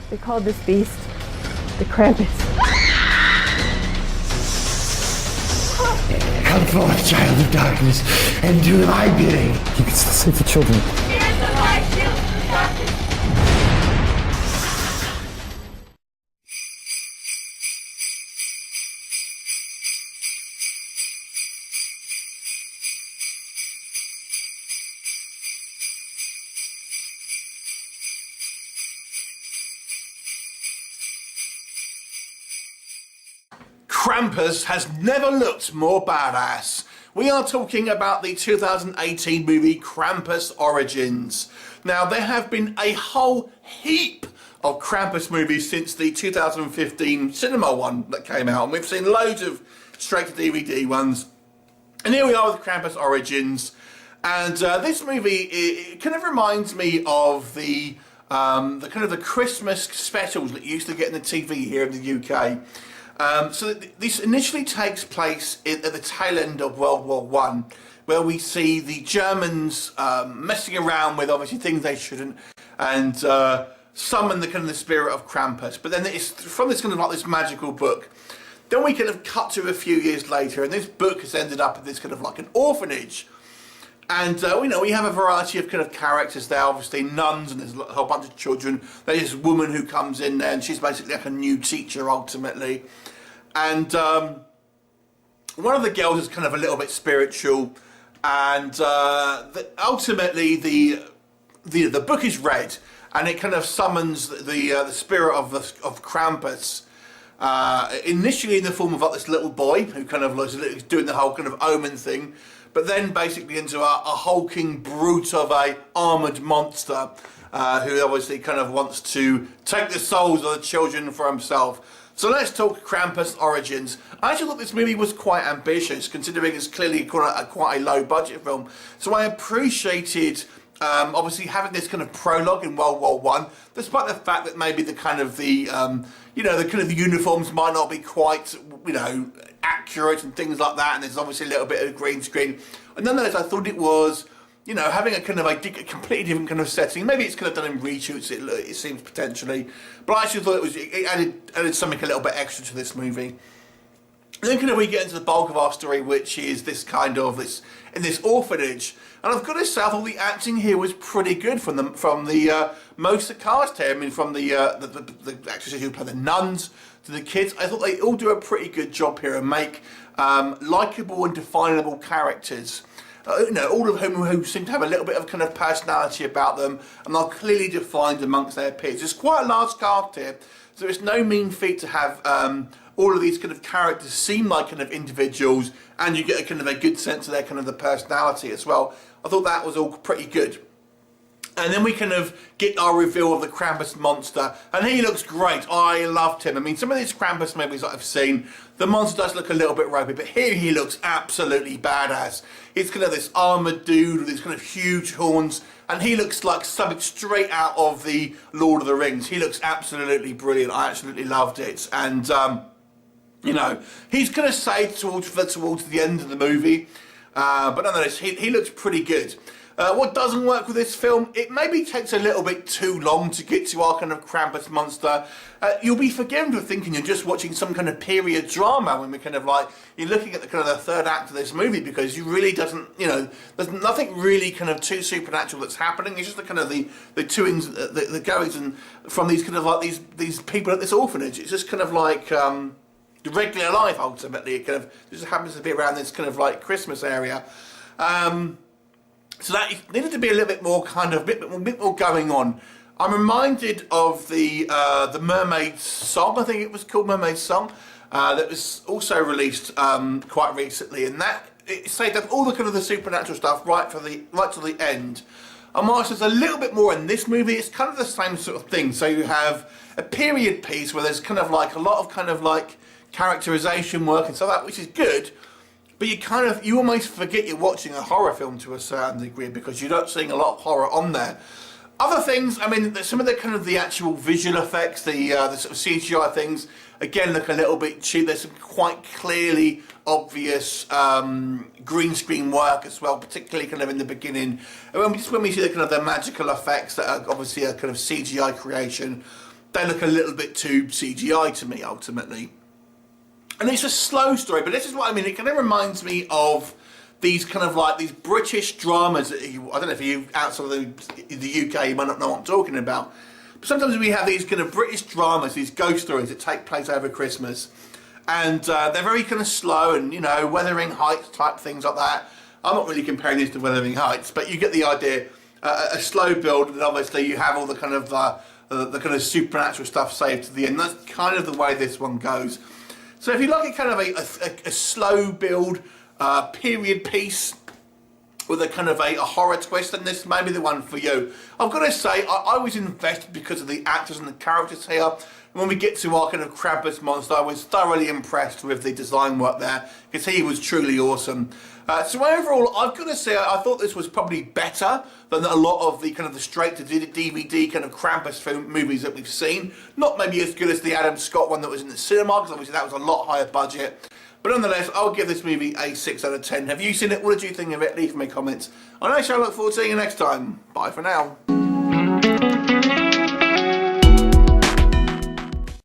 They called this beast the Krampus. Come forth, child of darkness, and do my bidding. You can still save the children. Krampus has never looked more badass. We are talking about the 2018 movie Krampus Origins. Now, there have been a whole heap of Krampus movies since the 2015 cinema one that came out, and we've seen loads of straight-to-DVD ones. And here we are with Krampus Origins, and this movie it kind of reminds me of the kind of the Christmas specials that you used to get in the TV here in the UK. So this initially takes place at the tail end of World War I, where we see the Germans messing around with obviously things they shouldn't, and summon the kind of the spirit of Krampus. But then it's from this kind of like this magical book. Then we kind of cut to a few years later, and this book has ended up in this kind of like an orphanage. And we have a variety of kind of characters there, obviously nuns, and there's a whole bunch of children. There's this woman who comes in there, and she's basically like a new teacher ultimately. And one of the girls is kind of a little bit spiritual, and ultimately the book is read, and it kind of summons the spirit of Krampus. Initially in the form of like this little boy who kind of is doing the whole kind of omen thing, but then basically into a hulking brute of a armoured monster who obviously kind of wants to take the souls of the children for himself. So let's talk Krampus Origins. I actually thought this movie was quite ambitious, considering it's clearly quite a low budget film. So I appreciated obviously having this kind of prologue in World War I, despite the fact that maybe the kind of the uniforms might not be quite accurate and things like that, and there's obviously a little bit of green screen. And nonetheless, I thought it was having a kind of a completely different kind of setting. Maybe it's kind of done in reshoots, it seems potentially, but I actually thought it added something a little bit extra to this movie. And then kind of we get into the bulk of our story, which is this kind of in this orphanage. And I've got to say, I thought the acting here was pretty good from the most of the cast here. I mean, from the actresses who play the nuns to the kids. I thought they all do a pretty good job here and make likeable and definable characters. All of who seem to have a little bit of kind of personality about them, and are clearly defined amongst their peers. There's quite a large cast here, so it's no mean feat to have all of these kind of characters seem like kind of individuals, and you get a kind of a good sense of their kind of the personality as well. I thought that was all pretty good. And then we kind of get our reveal of the Krampus monster, and he looks great. I loved him. I mean, some of these Krampus movies that I've seen, the monster does look a little bit ropey, but here he looks absolutely badass. He's kind of this armoured dude with these kind of huge horns, and he looks like something straight out of the Lord of the Rings. He looks absolutely brilliant. I absolutely loved it. And, he's kind of saved towards the end of the movie, but nonetheless, he looks pretty good. What doesn't work with this film, it maybe takes a little bit too long to get to our kind of Krampus monster. You'll be forgiven for thinking you're just watching some kind of period drama when we're kind of like, you're looking at the kind of the third act of this movie, because you really doesn't, there's nothing really kind of too supernatural that's happening. It's just the kind of the doings, the goings and from these kind of like these people at this orphanage. It's just kind of like regular life ultimately. It kind of just happens to be around this kind of like Christmas area. So that needed to be a little bit more kind of bit more going on. I'm reminded of the Mermaid Song, I think it was called Mermaid Song, that was also released quite recently, and that it saved up all the kind of the supernatural stuff right to the end. And whilst there's a little bit more in this movie, it's kind of the same sort of thing. So you have a period piece where there's kind of like a lot of kind of like characterization work and stuff like that, which is good. But you almost forget you're watching a horror film to a certain degree, because you're not seeing a lot of horror on there. Other things, I mean, some of the kind of the actual visual effects, the sort of CGI things, again look a little bit cheap. There's some quite clearly obvious green screen work as well, particularly kind of in the beginning. And when we see the kind of the magical effects that are obviously a kind of CGI creation. they look a little bit too CGI to me, ultimately. And it's a slow story, but this is what I mean. It kind of reminds me of these kind of like these British dramas that I don't know if you outside of the UK, you might not know what I'm talking about. But sometimes we have these kind of British dramas, these ghost stories that take place over Christmas. And they're very kind of slow and, you know, Wuthering Heights type things like that. I'm not really comparing this to Wuthering Heights, but you get the idea. A slow build, and obviously you have all the kind of supernatural stuff saved to the end. That's kind of the way this one goes. So if you like a kind of a slow build period piece with a kind of a horror twist, then this may be the one for you. I've got to say, I was invested because of the actors and the characters here. And when we get to our kind of Krampus monster, I was thoroughly impressed with the design work there, because he was truly awesome. So overall, I've got to say, I thought this was probably better than a lot of the kind of the straight-to-DVD kind of Krampus film movies that we've seen. Not maybe as good as the Adam Scott one that was in the cinema, because obviously that was a lot higher budget. But nonetheless, I'll give this movie a 6 out of 10. Have you seen it? What did you think of it? Leave me comments. And I shall look forward to seeing you next time. Bye for now.